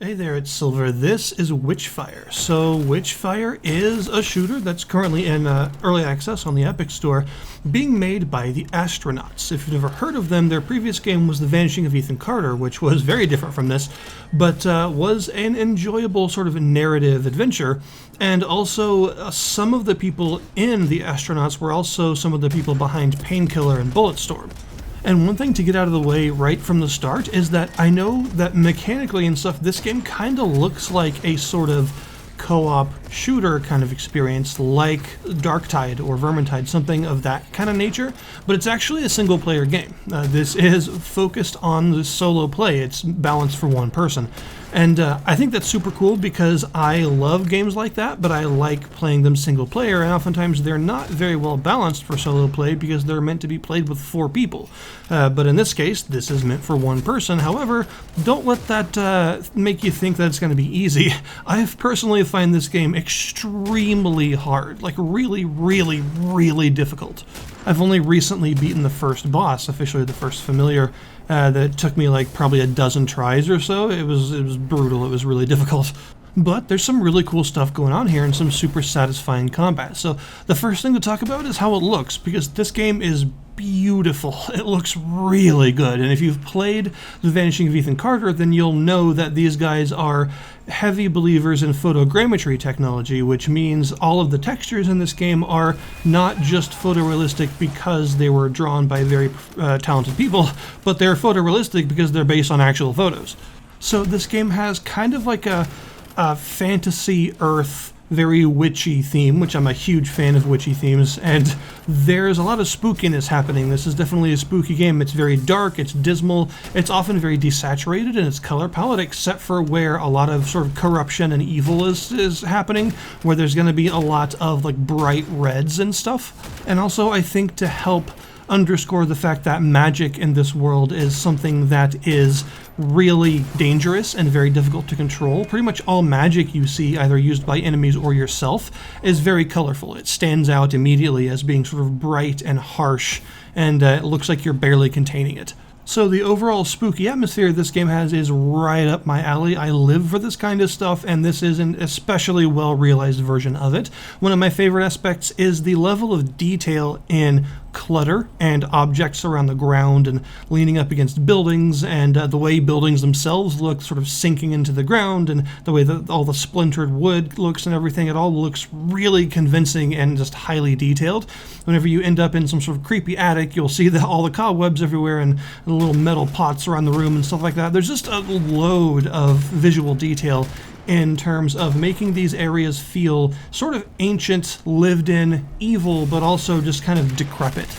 Hey there, it's Silver. This is Witchfire. So Witchfire is a shooter that's currently in early access on the Epic Store, being made by the Astronauts. If you've never heard of them, their previous game was The Vanishing of Ethan Carter, which was very different from this, but was an enjoyable sort of narrative adventure. And also, some of the people in the Astronauts were also some of the people behind Painkiller and Bulletstorm. And one thing to get out of the way right from the start is that I know that mechanically and stuff, this game kind of looks like a sort of co-op shooter kind of experience like Darktide or Vermintide, something of that kind of nature, but it's actually a single player game. This is focused on the solo play. It's balanced for one person. And I think that's super cool because I love games like that, but I like playing them single player, and oftentimes they're not very well balanced for solo play because they're meant to be played with 4 people. But in this case, this is meant for one person. However, don't let that make you think that it's going to be easy. I personally find this game extremely hard, like really, really, really difficult. I've only recently beaten the first boss, officially the first familiar, that took me like probably a dozen tries or so. It was brutal, it was really difficult. But there's some really cool stuff going on here and some super satisfying combat. So the first thing to talk about is how it looks, because this game is beautiful. It looks really good, and if you've played The Vanishing of Ethan Carter, then you'll know that these guys are heavy believers in photogrammetry technology, which means all of the textures in this game are not just photorealistic because they were drawn by very talented people, but they're photorealistic because they're based on actual photos. So this game has kind of like a fantasy Earth, very witchy theme, which I'm a huge fan of witchy themes, and there's a lot of spookiness happening. This is definitely a spooky game. It's very dark, it's dismal, it's often very desaturated in its color palette, except for where a lot of sort of corruption and evil is happening, where there's going to be a lot of like bright reds and stuff. And also, I think to help underscore the fact that magic in this world is something that is really dangerous and very difficult to control. Pretty much all magic you see, either used by enemies or yourself, is very colorful. It stands out immediately as being sort of bright and harsh, and it looks like you're barely containing it. So the overall spooky atmosphere this game has is right up my alley. I live for this kind of stuff, and this is an especially well-realized version of it. One of my favorite aspects is the level of detail in clutter and objects around the ground and leaning up against buildings, and the way buildings themselves look sort of sinking into the ground, and the way that all the splintered wood looks and everything. It all looks really convincing and just highly detailed. Whenever you end up in some sort of creepy attic, you'll see that all the cobwebs everywhere and the little metal pots around the room and stuff like that. There's just a load of visual detail in terms of making these areas feel sort of ancient, lived in, evil, but also just kind of decrepit.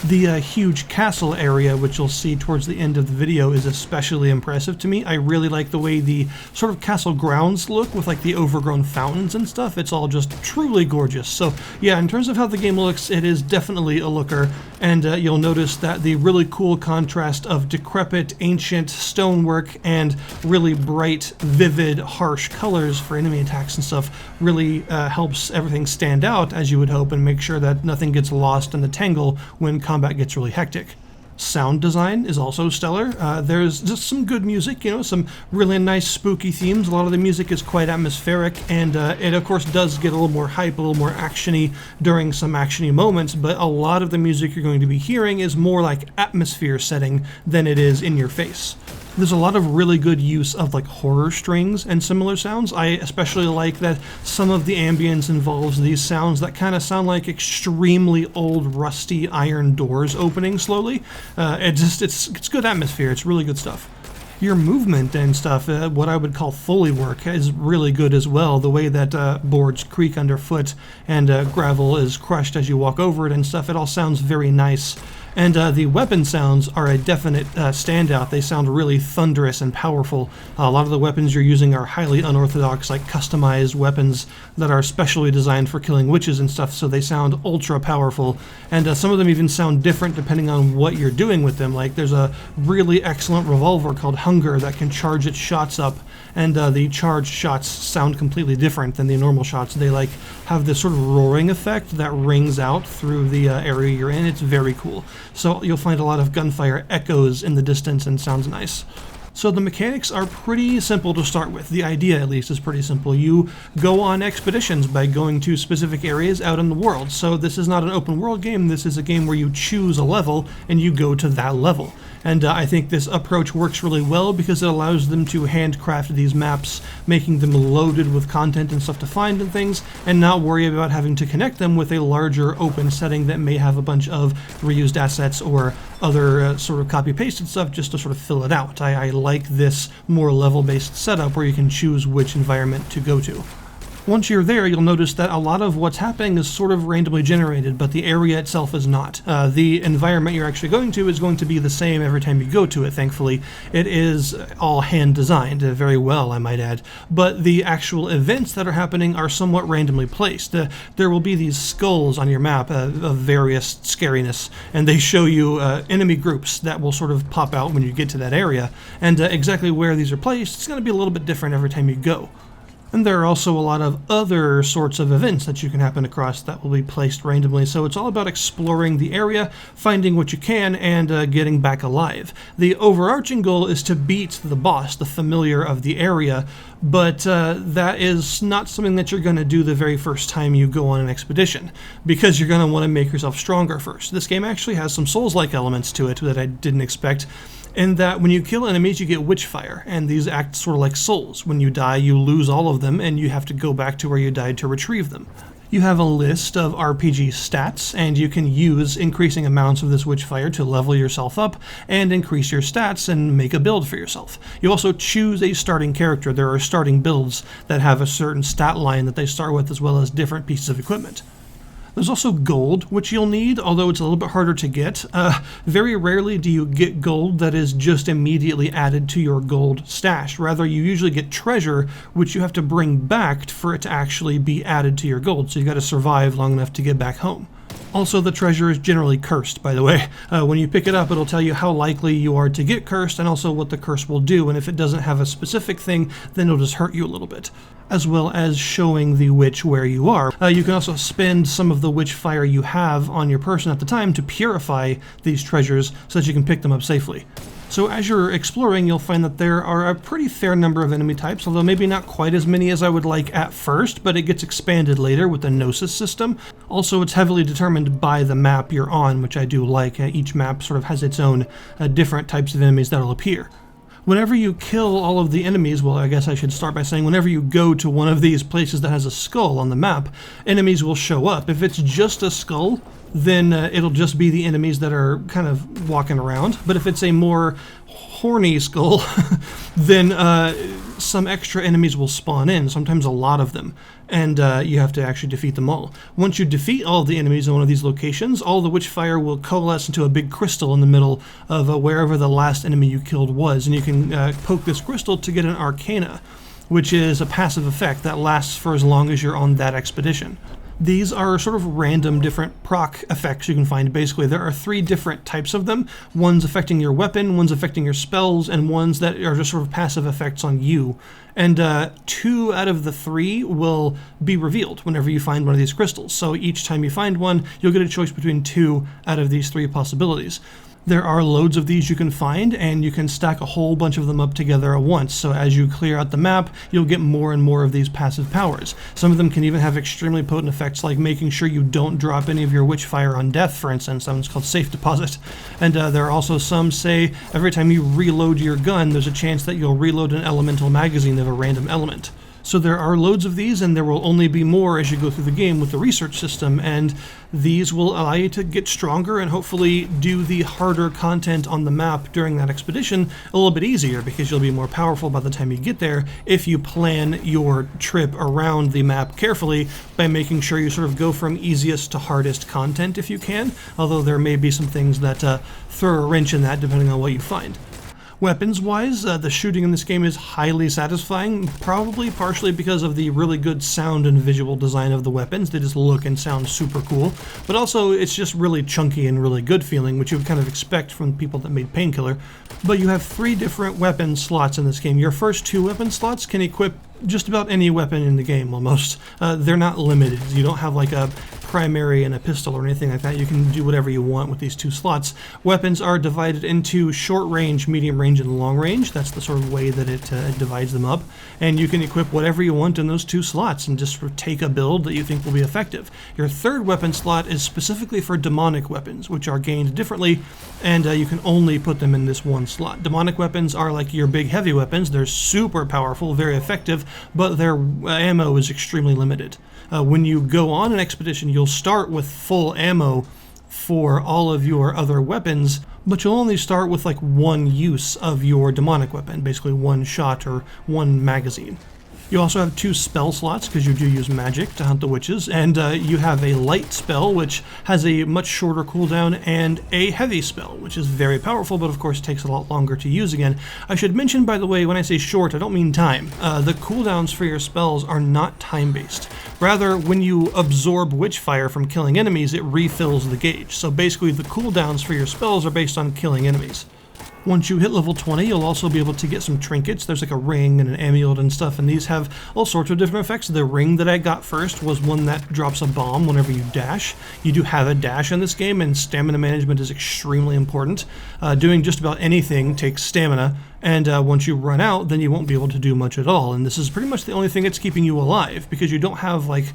The huge castle area, which you'll see towards the end of the video, is especially impressive to me. I really like the way the sort of castle grounds look with like the overgrown fountains and stuff. It's all just truly gorgeous. So yeah, in terms of how the game looks, it is definitely a looker, and you'll notice that the really cool contrast of decrepit, ancient stonework and really bright, vivid, harsh colors for enemy attacks and stuff really helps everything stand out, as you would hope, and make sure that nothing gets lost in the tangle when combat gets really hectic. Sound design is also stellar. There's just some good music, some really nice spooky themes. A lot of the music is quite atmospheric, and it of course does get a little more hype, a little more action-y during some action-y moments, but a lot of the music you're going to be hearing is more like atmosphere setting than it is in your face. There's a lot of really good use of like horror strings and similar sounds. I especially like that some of the ambience involves these sounds that kind of sound like extremely old rusty iron doors opening slowly. It's good atmosphere. It's really good stuff. Your movement and stuff, what I would call Foley work, is really good as well. The way that boards creak underfoot and gravel is crushed as you walk over it and stuff, it all sounds very nice. And the weapon sounds are a definite standout. They sound really thunderous and powerful. A lot of the weapons you're using are highly unorthodox, like customized weapons that are specially designed for killing witches and stuff, so they sound ultra powerful. And some of them even sound different depending on what you're doing with them. Like there's a really excellent revolver called Hunger that can charge its shots up, and the charged shots sound completely different than the normal shots. They like have this sort of roaring effect that rings out through the area you're in. It's very cool. So you'll find a lot of gunfire echoes in the distance and sounds nice. So the mechanics are pretty simple to start with. The idea, at least, is pretty simple. You go on expeditions by going to specific areas out in the world. So this is not an open world game. This is a game where you choose a level and you go to that level. And I think this approach works really well because it allows them to handcraft these maps, making them loaded with content and stuff to find and things, and not worry about having to connect them with a larger open setting that may have a bunch of reused assets or other sort of copy-pasted stuff just to sort of fill it out. I like this more level-based setup where you can choose which environment to go to. Once you're there, you'll notice that a lot of what's happening is sort of randomly generated, but the area itself is not. The environment you're actually going to is going to be the same every time you go to it, thankfully. It is all hand-designed, very well, I might add. But the actual events that are happening are somewhat randomly placed. There will be these skulls on your map of various scariness, and they show you enemy groups that will sort of pop out when you get to that area. And exactly where these are placed, it's going to be a little bit different every time you go. And there are also a lot of other sorts of events that you can happen across that will be placed randomly, so it's all about exploring the area, finding what you can, and getting back alive. The overarching goal is to beat the boss, the familiar of the area, but that is not something that you're going to do the very first time you go on an expedition, because you're going to want to make yourself stronger first. This game actually has some Souls-like elements to it that I didn't expect, in that when you kill enemies you get Witchfire, and these act sort of like souls. When you die you lose all of them and you have to go back to where you died to retrieve them. You have a list of RPG stats, and you can use increasing amounts of this Witchfire to level yourself up and increase your stats and make a build for yourself. You also choose a starting character. There are starting builds that have a certain stat line that they start with, as well as different pieces of equipment. There's also gold, which you'll need, although it's a little bit harder to get. Very rarely do you get gold that is just immediately added to your gold stash. Rather, you usually get treasure, which you have to bring back for it to actually be added to your gold, so you got to survive long enough to get back home. Also, the treasure is generally cursed, by the way. When you pick it up, it'll tell you how likely you are to get cursed and also what the curse will do, and if it doesn't have a specific thing, then it'll just hurt you a little bit, as well as showing the witch where you are. You can also spend some of the Witchfire you have on your person at the time to purify these treasures so that you can pick them up safely. So as you're exploring, you'll find that there are a pretty fair number of enemy types, although maybe not quite as many as I would like at first, but it gets expanded later with the gnosis system. Also, it's heavily determined by the map you're on, which I do like. Each map sort of has its own different types of enemies that'll appear. Whenever you kill all of the enemies, well, I guess I should start by saying whenever you go to one of these places that has a skull on the map, enemies will show up. If it's just a skull, then it'll just be the enemies that are kind of walking around. But if it's a more horny skull, then some extra enemies will spawn in, sometimes a lot of them, and you have to actually defeat them all. Once you defeat all of the enemies in one of these locations, all the Witchfire will coalesce into a big crystal in the middle of wherever the last enemy you killed was, and you can poke this crystal to get an arcana, which is a passive effect that lasts for as long as you're on that expedition. These are sort of random different proc effects you can find. Basically, there are 3 different types of them. One's affecting your weapon, one's affecting your spells, and ones that are just sort of passive effects on you. And 2 out of the 3 will be revealed whenever you find one of these crystals. So each time you find one, you'll get a choice between 2 out of these 3 possibilities. There are loads of these you can find, and you can stack a whole bunch of them up together at once, so as you clear out the map, you'll get more and more of these passive powers. Some of them can even have extremely potent effects, like making sure you don't drop any of your Witchfire on death, for instance. That one's called Safe Deposit. And there are also some say every time you reload your gun, there's a chance that you'll reload an elemental magazine of a random element. So there are loads of these, and there will only be more as you go through the game with the research system, and these will allow you to get stronger and hopefully do the harder content on the map during that expedition a little bit easier, because you'll be more powerful by the time you get there if you plan your trip around the map carefully by making sure you sort of go from easiest to hardest content if you can, although there may be some things that throw a wrench in that depending on what you find. Weapons-wise, the shooting in this game is highly satisfying, probably partially because of the really good sound and visual design of the weapons. They just look and sound super cool, but also it's just really chunky and really good feeling, which you would kind of expect from people that made Painkiller. But you have 3 different weapon slots in this game. Your first 2 weapon slots can equip just about any weapon in the game, almost. They're not limited. You don't have like a primary and a pistol or anything like that. You can do whatever you want with these 2 slots. Weapons are divided into short range, medium range, and long range. That's the sort of way that it divides them up. And you can equip whatever you want in those 2 slots and just take a build that you think will be effective. Your 3rd weapon slot is specifically for demonic weapons, which are gained differently, and you can only put them in this 1 slot. Demonic weapons are like your big heavy weapons. They're super powerful, very effective, but their ammo is extremely limited. When you go on an expedition, you'll start with full ammo for all of your other weapons, but you'll only start with like 1 use of your demonic weapon, basically 1 shot or 1 magazine. You also have 2 spell slots because you do use magic to hunt the witches, and you have a light spell which has a much shorter cooldown, and a heavy spell which is very powerful but of course takes a lot longer to use again. I should mention, by the way, when I say short, I don't mean time. The cooldowns for your spells are not time-based. Rather, when you absorb Witchfire from killing enemies, it refills the gauge. So basically the cooldowns for your spells are based on killing enemies. Once you hit level 20, you'll also be able to get some trinkets. There's like a ring and an amulet and stuff, and these have all sorts of different effects. The ring that I got first was one that drops a bomb whenever you dash. You do have a dash in this game, and stamina management is extremely important. Doing just about anything takes stamina, and once you run out, then you won't be able to do much at all. And this is pretty much the only thing that's keeping you alive, because you don't have like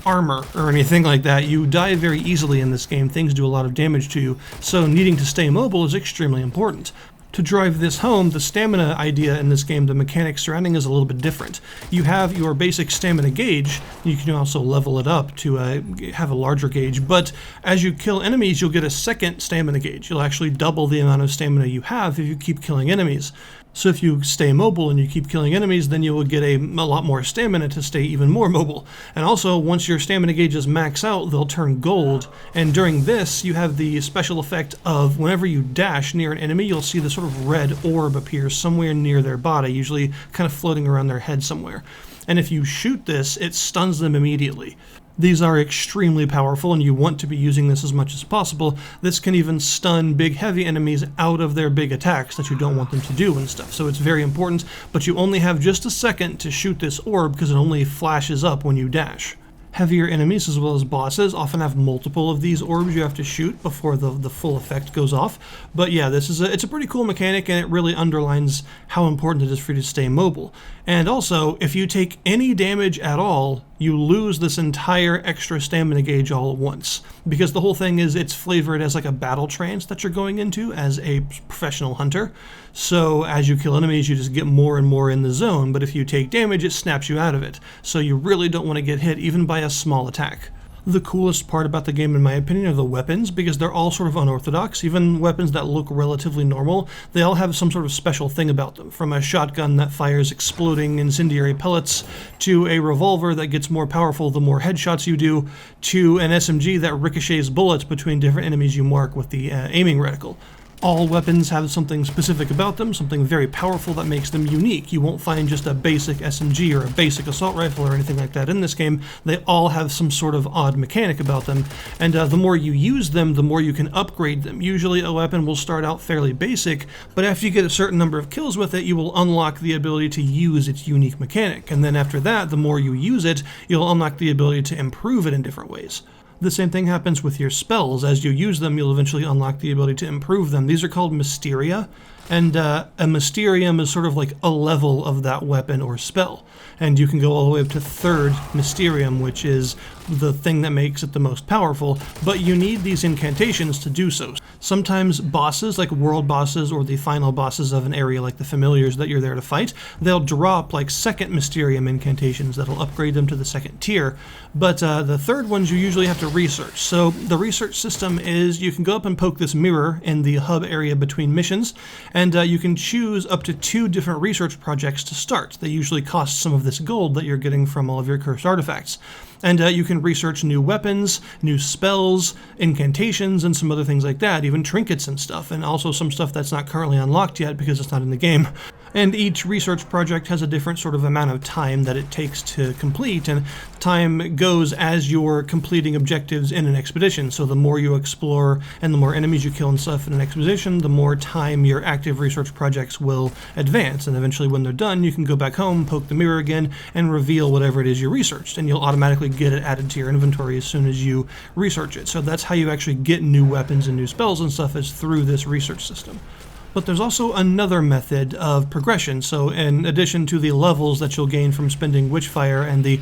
armor or anything like that. You die very easily in this game. Things do a lot of damage to you, so needing to stay mobile is extremely important. To drive this home, the stamina idea in this game, the mechanics surrounding, is a little bit different. You have your basic stamina gauge. You can also level it up to have a larger gauge, but as you kill enemies, you'll get a second stamina gauge. You'll actually double the amount of stamina you have if you keep killing enemies. So if you stay mobile and you keep killing enemies, then you will get a lot more stamina to stay even more mobile. And also, once your stamina gauges max out, they'll turn gold. And during this, you have the special effect of whenever you dash near an enemy, you'll see this sort of red orb appear somewhere near their body, usually kind of floating around their head somewhere. And if you shoot this, it stuns them immediately. These are extremely powerful, and you want to be using this as much as possible. This can even stun big heavy enemies out of their big attacks that you don't want them to do and stuff. So it's very important, but you only have just a second to shoot this orb because it only flashes up when you dash. Heavier enemies, as well as bosses, often have multiple of these orbs you have to shoot before the full effect goes off. But yeah, it's a pretty cool mechanic, and it really underlines how important it is for you to stay mobile. And also, if you take any damage at all, you lose this entire extra stamina gauge all at once. Because the whole thing is it's flavored as like a battle trance that you're going into as a professional hunter. So as you kill enemies, you just get more and more in the zone, but if you take damage, it snaps you out of it. So you really don't want to get hit even by a small attack. The coolest part about the game, in my opinion, are the weapons, because they're all sort of unorthodox. Even weapons that look relatively normal, they all have some sort of special thing about them. From a shotgun that fires exploding incendiary pellets, to a revolver that gets more powerful the more headshots you do, to an SMG that ricochets bullets between different enemies you mark with the aiming reticle. All weapons have something specific about them, something very powerful that makes them unique. You won't find just a basic SMG or a basic assault rifle or anything like that in this game. They all have some sort of odd mechanic about them, and the more you use them, the more you can upgrade them. Usually a weapon will start out fairly basic, but after you get a certain number of kills with it, you will unlock the ability to use its unique mechanic, and then after that, the more you use it, you'll unlock the ability to improve it in different ways. The same thing happens with your spells. As you use them, you'll eventually unlock the ability to improve them. These are called mysteria, and a mysterium is sort of like a level of that weapon or spell. And you can go all the way up to 3rd mysterium, which is the thing that makes it the most powerful, but you need these incantations to do so. Sometimes bosses, like world bosses or the final bosses of an area like the familiars that you're there to fight, they'll drop like 2nd mysterium incantations that'll upgrade them to the 2nd tier, but the 3rd ones you usually have to research. So the research system is you can go up and poke this mirror in the hub area between missions, and you can choose up to 2 different research projects to start. They usually cost some of this gold that you're getting from all of your cursed artifacts. And you can research new weapons, new spells, incantations, and some other things like that, even trinkets and stuff, and also some stuff that's not currently unlocked yet because it's not in the game. And each research project has a different sort of amount of time that it takes to complete, and time goes as you're completing objectives in an expedition. So the more you explore and the more enemies you kill and stuff in an expedition, the more time your active research projects will advance. And eventually when they're done, you can go back home, poke the mirror again, and reveal whatever it is you researched, and you'll automatically get it added to your inventory as soon as you research it. So that's how you actually get new weapons and new spells and stuff, is through this research system. But there's also another method of progression. So in addition to the levels that you'll gain from spending Witchfire and the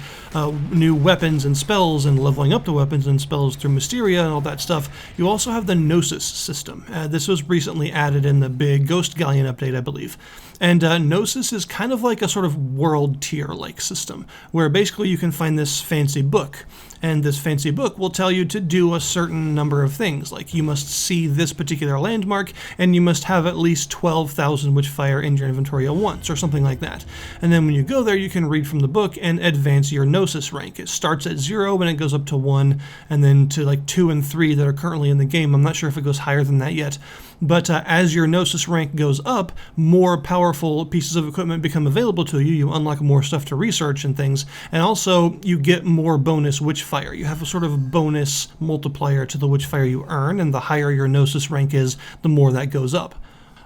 new weapons and spells and leveling up the weapons and spells through Mysteria and all that stuff, you also have the Gnosis system. This was recently added in the big Ghost Galleon update, I believe. And Gnosis is kind of like a sort of world tier-like system, where basically you can find this fancy book. And this fancy book will tell you to do a certain number of things, like you must see this particular landmark, and you must have at least 12,000 Witchfire in your inventory at once, or something like that. And then when you go there, you can read from the book and advance your Gnosis rank. It starts at 0 and it goes up to 1, and then to like 2 and 3 that are currently in the game. I'm not sure if it goes higher than that yet. But as your Gnosis rank goes up, more powerful pieces of equipment become available to you. You unlock more stuff to research and things, and also you get more bonus Witchfire. You have a sort of bonus multiplier to the Witchfire you earn, and the higher your Gnosis rank is, the more that goes up.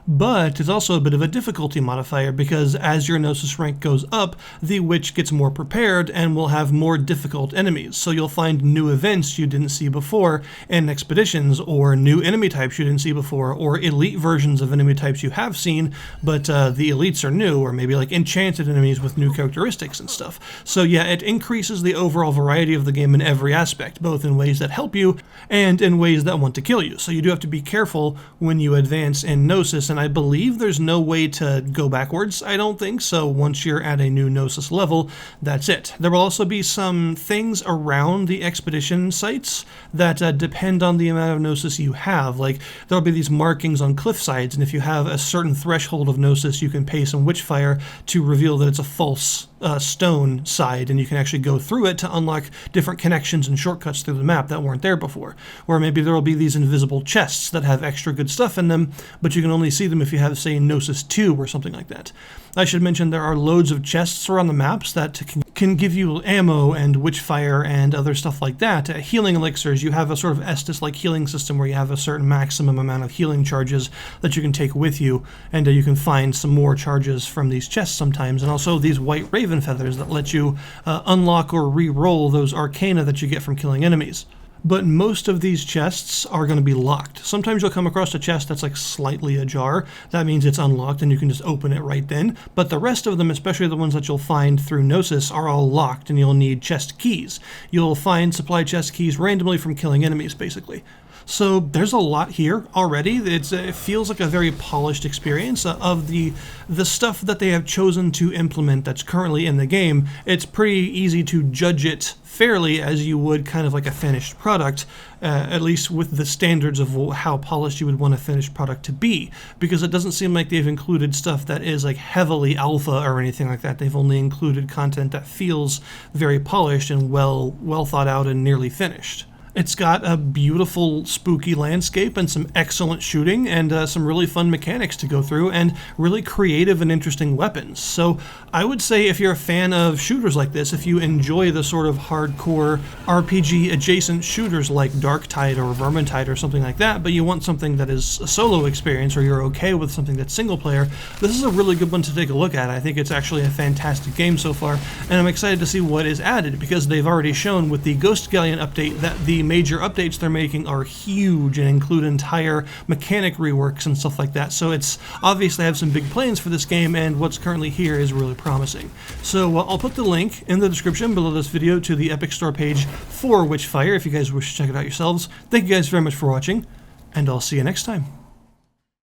But it's also a bit of a difficulty modifier, because as your Gnosis rank goes up, the witch gets more prepared and will have more difficult enemies. So you'll find new events you didn't see before in expeditions, or new enemy types you didn't see before, or elite versions of enemy types you have seen, but the elites are new, or maybe like enchanted enemies with new characteristics and stuff. So yeah, it increases the overall variety of the game in every aspect, both in ways that help you and in ways that want to kill you. So you do have to be careful when you advance in Gnosis, and I believe there's no way to go backwards, I don't think, so once you're at a new Gnosis level, that's it. There will also be some things around the expedition sites that depend on the amount of Gnosis you have. Like, there'll be these markings on cliff sides, and if you have a certain threshold of Gnosis, you can pay some Witchfire to reveal that it's a false stone side, and you can actually go through it to unlock different connections and shortcuts through the map that weren't there before. Or maybe there will be these invisible chests that have extra good stuff in them, but you can only see them if you have, say, Gnosis 2 or something like that. I should mention there are loads of chests around the maps that can give you ammo and Witchfire and other stuff like that. Healing elixirs, you have a sort of Estus-like healing system where you have a certain maximum amount of healing charges that you can take with you, and you can find some more charges from these chests sometimes, and also these white raven feathers that let you unlock or re-roll those arcana that you get from killing enemies. But most of these chests are going to be locked. Sometimes you'll come across a chest that's like slightly ajar. That means it's unlocked and you can just open it right then. But the rest of them, especially the ones that you'll find through Gnosis, are all locked, and you'll need chest keys. You'll find supply chest keys randomly from killing enemies, basically. So there's a lot here already. It feels like a very polished experience of the stuff that they have chosen to implement that's currently in the game. It's pretty easy to judge it fairly as you would kind of like a finished product, at least with the standards of how polished you would want a finished product to be, because it doesn't seem like they've included stuff that is like heavily alpha or anything like that. They've only included content that feels very polished and well thought out and nearly finished. It's got a beautiful, spooky landscape and some excellent shooting and some really fun mechanics to go through and really creative and interesting weapons. So I would say if you're a fan of shooters like this, if you enjoy the sort of hardcore RPG adjacent shooters like Darktide or Vermintide or something like that, but you want something that is a solo experience, or you're okay with something that's single player, this is a really good one to take a look at. I think it's actually a fantastic game so far, and I'm excited to see what is added, because they've already shown with the Ghost Galleon update that the major updates they're making are huge and include entire mechanic reworks and stuff like that. So it's obviously have some big plans for this game, and what's currently here is really promising. So I'll put the link in the description below this video to the Epic Store page for Witchfire if you guys wish to check it out yourselves. Thank you guys very much for watching, and I'll see you next time.